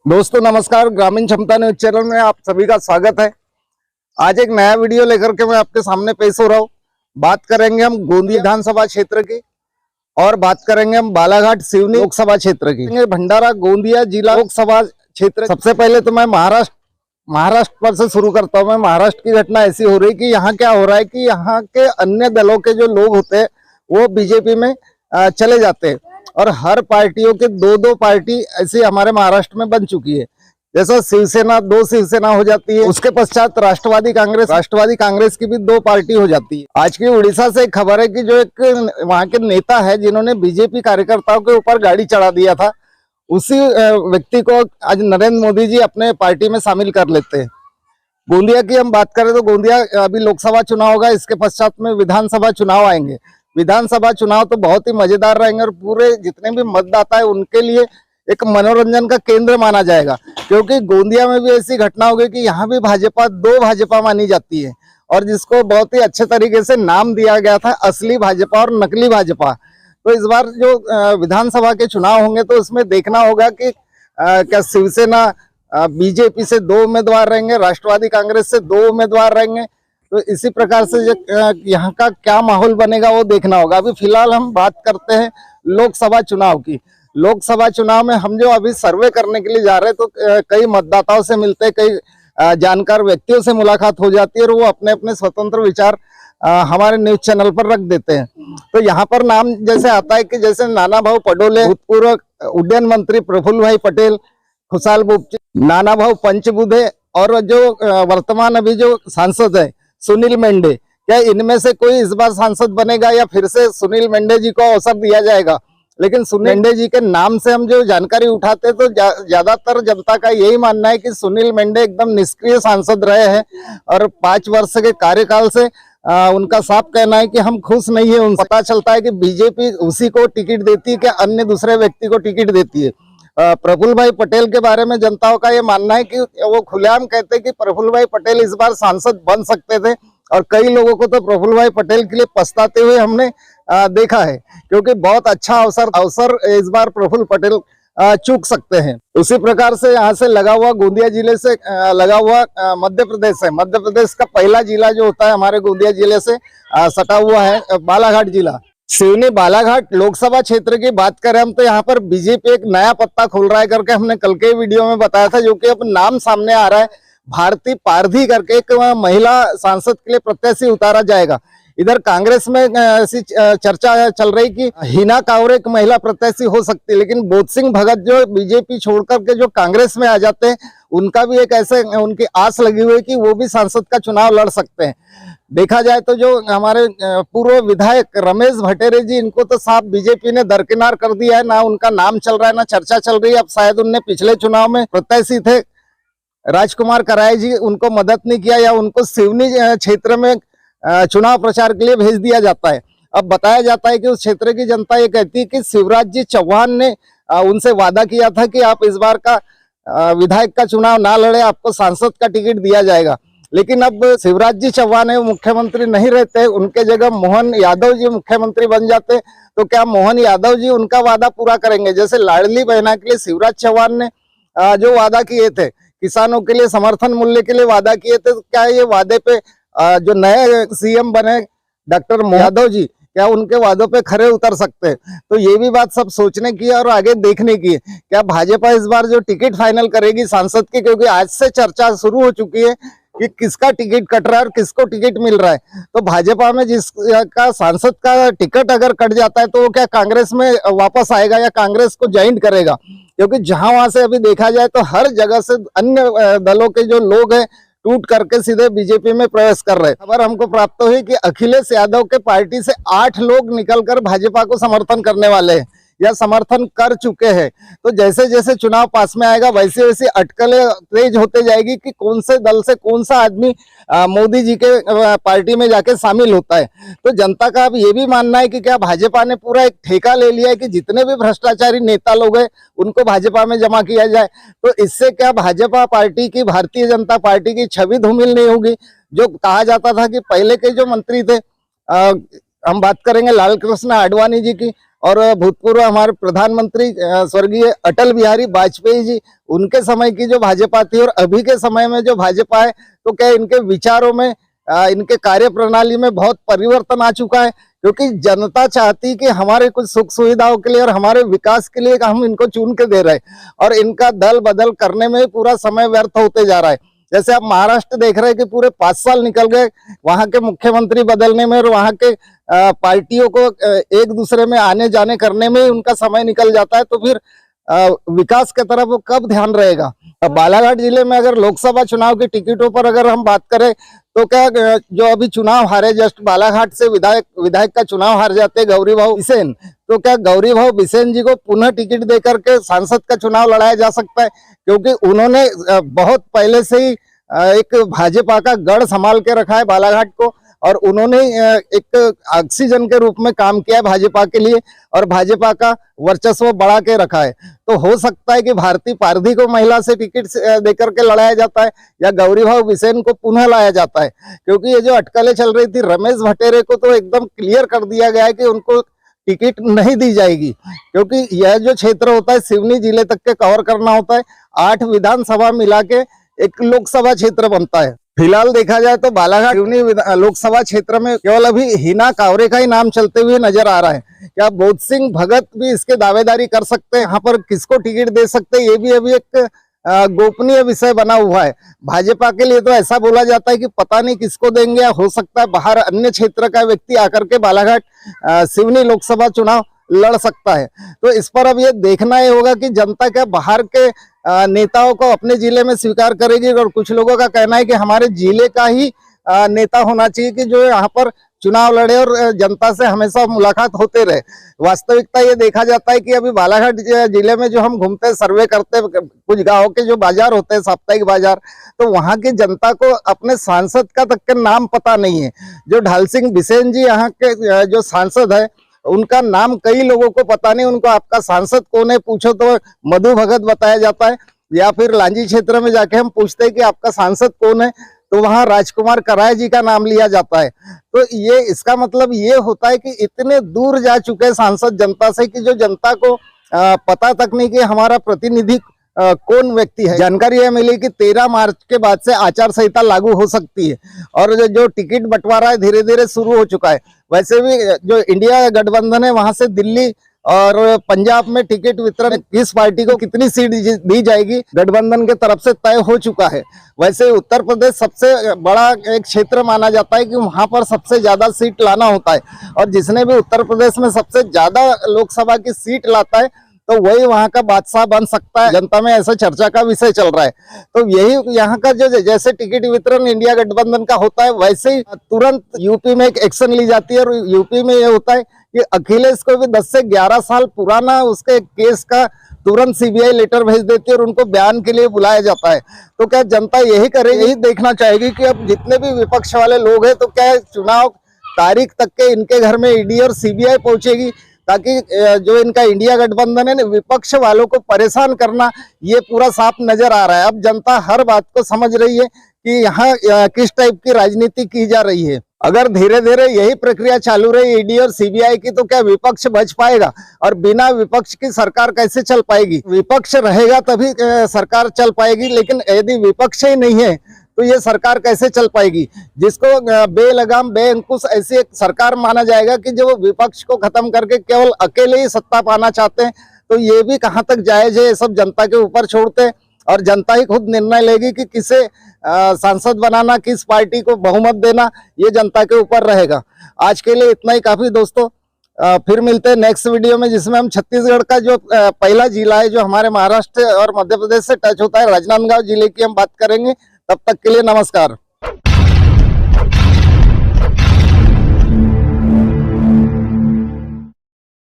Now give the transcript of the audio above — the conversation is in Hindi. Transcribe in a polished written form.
दोस्तों नमस्कार, ग्रामीण क्षमता न्यूज चैनल में आप सभी का स्वागत है। आज एक नया वीडियो लेकर के मैं आपके सामने पेश हो रहा हूँ। बात करेंगे हम गोंदिया विधानसभा क्षेत्र की और बात करेंगे हम बालाघाट सिवनी लोकसभा क्षेत्र की। भंडारा गोंदिया जिला लोकसभा क्षेत्र। सबसे पहले तो मैं महाराष्ट्र पर से शुरू करता हूँ। मैं महाराष्ट्र की घटना ऐसी हो रही कि यहाँ क्या हो रहा है कि यहाँ के अन्य दलों के जो लोग होते हैं वो बीजेपी में चले जाते हैं और हर पार्टियों के दो पार्टी ऐसी हमारे महाराष्ट्र में बन चुकी है। जैसा शिवसेना, दो शिवसेना हो जाती है, उसके पश्चात राष्ट्रवादी कांग्रेस की भी दो पार्टी हो जाती है। आज की उड़ीसा से एक खबर है कि जो एक वहां के नेता है जिन्होंने बीजेपी कार्यकर्ताओं के ऊपर गाड़ी चढ़ा दिया था, उसी व्यक्ति को आज नरेंद्र मोदी जी अपने पार्टी में शामिल कर लेते हैं। गोंदिया की हम बात करें तो गोंदिया अभी लोकसभा चुनाव होगा, इसके पश्चात में विधानसभा चुनाव आएंगे। विधानसभा चुनाव तो बहुत ही मजेदार रहेंगे और पूरे जितने भी मतदाता है उनके लिए एक मनोरंजन का केंद्र माना जाएगा, क्योंकि गोंदिया में भी ऐसी घटना हो गई कि यहाँ भी दो भाजपा मानी जाती है और जिसको बहुत ही अच्छे तरीके से नाम दिया गया था, असली भाजपा और नकली भाजपा। तो इस बार जो विधानसभा के चुनाव होंगे तो उसमें देखना होगा कि क्या शिवसेना बीजेपी से दो उम्मीदवार रहेंगे, राष्ट्रवादी कांग्रेस से दो उम्मीदवार रहेंगे। तो इसी प्रकार से यहाँ का क्या माहौल बनेगा वो देखना होगा। अभी फिलहाल हम बात करते हैं लोकसभा चुनाव की। लोकसभा चुनाव में हम जो अभी सर्वे करने के लिए जा रहे हैं तो कई मतदाताओं से मिलते हैं, कई जानकार व्यक्तियों से मुलाकात हो जाती है और वो अपने अपने स्वतंत्र विचार हमारे न्यूज चैनल पर रख देते हैं। तो यहाँ पर नाम जैसे आता है कि जैसे नाना भाऊ पटोले, भूतपूर्व उड्डयन मंत्री प्रफुल्ल भाई पटेल, खुशाल बोपचे, नाना भाऊ पंचबुधे और जो वर्तमान अभी जो सांसद है सुनील मेंढे, क्या इनमें से कोई इस बार सांसद बनेगा या फिर से सुनील मेंढे जी को अवसर दिया जाएगा? लेकिन सुनील मेंढे जी के नाम से हम जो जानकारी उठाते हैं तो ज्यादातर जनता का यही मानना है कि सुनील मेंढे एकदम निष्क्रिय सांसद रहे हैं और 5 वर्ष के कार्यकाल से उनका साफ कहना है कि हम खुश नहीं है उनसे। पता चलता है कि बीजेपी उसी को टिकट देती है कि अन्य दूसरे व्यक्ति को टिकट देती है। प्रफुल्ल भाई पटेल के बारे में जनताओं का ये मानना है कि वो खुलेआम कहते हैं कि प्रफुल्ल भाई पटेल इस बार सांसद बन सकते थे और कई लोगों को तो प्रफुल्ल भाई पटेल के लिए पछताते हुए हमने देखा है, क्योंकि बहुत अच्छा अवसर इस बार प्रफुल्ल पटेल चूक सकते हैं। उसी प्रकार से यहाँ से लगा हुआ गोंदिया जिले से लगा हुआ मध्य प्रदेश है। मध्य प्रदेश का पहला जिला जो होता है हमारे गोंदिया जिले से सटा हुआ है बालाघाट जिला। सिवनी बालाघाट लोकसभा क्षेत्र की बात करें हम तो यहाँ पर बीजेपी एक नया पत्ता खोल रहा है करके हमने कल के वीडियो में बताया था, जो कि अब नाम सामने आ रहा है। भारती पारधी करके एक महिला सांसद के लिए प्रत्याशी उतारा जाएगा। इधर कांग्रेस में ऐसी चर्चा चल रही कि हिना कांवरे एक महिला प्रत्याशी हो सकती है, लेकिन बोध सिंह भगत जो बीजेपी छोड़कर के जो कांग्रेस में आ जाते हैं उनका भी एक ऐसे उनकी आस लगी हुई है कि वो भी सांसद का चुनाव लड़ सकते हैं। देखा जाए तो जो हमारे पूर्व विधायक रमेश भट्टेरे जी, इनको तो साफ बीजेपी ने दरकिनार कर दिया है, ना उनका नाम चल रहा है ना चर्चा चल रही है। अब शायद उनने पिछले चुनाव में प्रत्याशी थे राजकुमार कराए जी, उनको मदद नहीं किया या उनको सिवनी क्षेत्र में चुनाव प्रचार के लिए भेज दिया जाता है। अब बताया जाता है कि उस क्षेत्र की जनता ये कहती है कि शिवराज जी चौहान ने उनसे वादा किया था कि आप इस बार का विधायक का चुनाव ना लड़े, आपको सांसद का टिकट दिया जाएगा। लेकिन अब शिवराज जी चौहान है, मुख्यमंत्री नहीं रहते, उनके जगह मोहन यादव जी मुख्यमंत्री बन जाते, तो क्या मोहन यादव जी उनका वादा पूरा करेंगे? जैसे लाडली बहना के लिए शिवराज चौहान ने जो वादा किए थे, किसानों के लिए समर्थन मूल्य के लिए वादा किए थे, तो क्या ये वादे पे जो नए सीएम बने डॉक्टर यादव जी, क्या उनके वादों पे खरे उतर सकते हैं? तो ये भी बात सब सोचने की है और आगे देखने की है। क्या भाजपा इस बार जो टिकट फाइनल करेगी सांसद की, क्योंकि आज से चर्चा शुरू हो चुकी है कि किसका टिकट कट रहा है और किसको टिकट मिल रहा है। तो भाजपा में जिसका सांसद का टिकट अगर कट जाता है तो वो क्या कांग्रेस में वापस आएगा या कांग्रेस को ज्वाइन करेगा? क्योंकि जहां वहां से अभी देखा जाए तो हर जगह से अन्य दलों के जो लोग हैं टूट करके सीधे बीजेपी में प्रवेश कर रहे हैं। खबर हमको प्राप्त हुई कि अखिलेश यादव के पार्टी से 8 लोग निकलकर भाजपा को समर्थन करने वाले हैं या समर्थन कर चुके हैं। तो जैसे जैसे चुनाव पास में आएगा वैसे वैसे अटकलें तेज होते जाएगी कि कौन से दल से कौन सा आदमी मोदी जी के पार्टी में जाके शामिल होता है। तो जनता का अब ये भी मानना है कि क्या भाजपा ने पूरा एक ठेका ले लिया है कि जितने भी भ्रष्टाचारी नेता लोग हैं उनको भाजपा में जमा किया जाए। तो इससे क्या भाजपा पार्टी की, भारतीय जनता पार्टी की छवि धूमिल नहीं होगी? जो कहा जाता था कि पहले के जो मंत्री थे, हम बात करेंगे लाल कृष्ण आडवाणी जी की, और भूतपूर्व हमारे प्रधानमंत्री स्वर्गीय अटल बिहारी वाजपेयी जी, उनके समय की जो भाजपा थी और अभी के समय में जो भाजपा है, तो क्या इनके विचारों में इनके कार्य प्रणाली में बहुत परिवर्तन आ चुका है, क्योंकि जनता चाहती कि हमारे कुछ सुख सुविधाओं के लिए और हमारे विकास के लिए हम इनको चुन के दे रहे हैं और इनका दल बदल करने में पूरा समय व्यर्थ होते जा रहा है। जैसे आप महाराष्ट्र देख रहे हैं कि पूरे 5 साल निकल गए वहां के मुख्यमंत्री बदलने में और वहां के पार्टियों को एक दूसरे में आने जाने करने में उनका समय निकल जाता है, तो फिर विकास की तरफ वो कब ध्यान रहेगा। बालाघाट जिले में अगर लोकसभा चुनाव की टिकटों पर अगर हम बात करें तो क्या जो अभी चुनाव हारे, जस्ट बालाघाट से विधायक का चुनाव हार जाते गौरीभाऊ बिसेन, तो क्या गौरीभाऊ बिसेन जी को पुनः टिकट देकर के सांसद का चुनाव लड़ाया जा सकता है, क्योंकि उन्होंने बहुत पहले से ही एक भाजपा का गढ़ संभाल के रखा है बालाघाट को और उन्होंने एक ऑक्सीजन के रूप में काम किया है भाजपा के लिए और भाजपा का वर्चस्व बढ़ा के रखा है। तो हो सकता है कि भारती पारधी को महिला से टिकट देकर के लड़ाया जाता है या गौरीभाऊ बिसेन को पुनः लाया जाता है, क्योंकि ये जो अटकलें चल रही थी रमेश भटेरे को तो एकदम क्लियर कर दिया गया है कि उनको टिकट नहीं दी जाएगी, क्योंकि यह जो क्षेत्र होता है सिवनी जिले तक के कवर करना होता है। 8 विधानसभा मिला के एक लोकसभा क्षेत्र बनता है। फिलहाल देखा जाए तो बालाघाट सिवनी लोकसभा क्षेत्र में केवल अभी हिना कावरे का ही नाम चलते हुए नजर आ रहा है। क्या बोध सिंह भगत भी इसके दावेदारी कर सकते हैं, यहाँ पर किसको टिकट दे सकते हैं, ये भी अभी एक गोपनीय विषय बना हुआ है। भाजपा के लिए तो ऐसा बोला जाता है कि पता नहीं किसको देंगे, हो सकता है बाहर अन्य क्षेत्र का व्यक्ति आकर के बालाघाट सिवनी लोकसभा चुनाव लड़ सकता है। तो इस पर अब ये देखना ही होगा कि जनता क्या बाहर के नेताओं को अपने जिले में स्वीकार करेगी, और कुछ लोगों का कहना है कि हमारे जिले का ही नेता होना चाहिए कि जो यहाँ पर चुनाव लड़े और जनता से हमेशा मुलाकात होते रहे। वास्तविकता ये देखा जाता है कि अभी बालाघाट जिले में जो हम घूमते हैं, सर्वे करते हैं, कुछ गाँव के जो बाजार होते हैं, साप्ताहिक बाजार, तो वहाँ की जनता को अपने सांसद का तक के नाम पता नहीं है। जो ढाल सिंह बिसेन जी यहाँ के जो सांसद है उनका नाम कई लोगों को पता नहीं। उनको आपका सांसद कौन है पूछो तो मधु भगत बताया जाता है, या फिर लांजी क्षेत्र में जाके हम पूछते हैं कि आपका सांसद कौन है तो वहां राजकुमार कराय जी का नाम लिया जाता है। तो ये इसका मतलब ये होता है कि इतने दूर जा चुके सांसद जनता से कि जो जनता को पता तक नहीं कि हमारा प्रतिनिधि कौन व्यक्ति है। जानकारी यह मिली कि 13 मार्च के बाद से आचार संहिता लागू हो सकती है और जो टिकट बंटवारा है धीरे धीरे शुरू हो चुका है। वैसे भी जो इंडिया गठबंधन है वहां से दिल्ली और पंजाब में टिकट वितरण किस पार्टी को कितनी सीट दी जाएगी गठबंधन के तरफ से तय हो चुका है। वैसे उत्तर प्रदेश सबसे बड़ा एक क्षेत्र माना जाता है कि वहां पर सबसे ज्यादा सीट लाना होता है, और जिसने भी उत्तर प्रदेश में सबसे ज्यादा लोकसभा की सीट लाता है तो वही वहां का बादशाह बन सकता है। जनता में ऐसा चर्चा का विषय चल रहा है। तो यही यहाँ का जो जैसे टिकट वितरण इंडिया गठबंधन का होता है वैसे ही तुरंत यूपी में एक एक्शन ली जाती है, और यूपी में ये होता है कि अखिलेश को भी 10 से 11 साल पुराना उसके केस का तुरंत सीबीआई लेटर भेज देती है और उनको बयान के लिए बुलाया जाता है। तो क्या जनता यही करेगी, यही देखना चाहेगी कि अब जितने भी विपक्ष वाले लोग हैं तो क्या चुनाव तारीख तक के इनके घर में ईडी और सीबीआई पहुंचेगी, ताकि जो इनका इंडिया गठबंधन है विपक्ष वालों को परेशान करना ये पूरा साफ नजर आ रहा है। अब जनता हर बात को समझ रही है कि यहाँ किस टाइप की राजनीति की जा रही है। अगर धीरे धीरे यही प्रक्रिया चालू रही ईडी और सीबीआई की तो क्या विपक्ष बच पाएगा, और बिना विपक्ष की सरकार कैसे चल पाएगी। विपक्ष रहेगा तभी सरकार चल पाएगी, लेकिन यदि विपक्ष ही नहीं है तो ये सरकार कैसे चल पाएगी। जिसको बेलगाम बेअंकुश ऐसी एक सरकार माना जाएगा कि जो विपक्ष को खत्म करके केवल अकेले ही सत्ता पाना चाहते हैं, तो ये भी कहाँ तक जायज है, ये सब जनता के ऊपर छोड़ते हैं और जनता ही खुद निर्णय लेगी कि किसे सांसद बनाना, किस पार्टी को बहुमत देना, ये जनता के ऊपर रहेगा। आज के लिए इतना ही काफी दोस्तों, फिर मिलते हैं नेक्स्ट वीडियो में, जिसमें हम छत्तीसगढ़ का जो पहला जिला है जो हमारे महाराष्ट्र और मध्य प्रदेश से टच होता है, राजनांदगांव जिले की हम बात करेंगे। तब तक के लिए नमस्कार।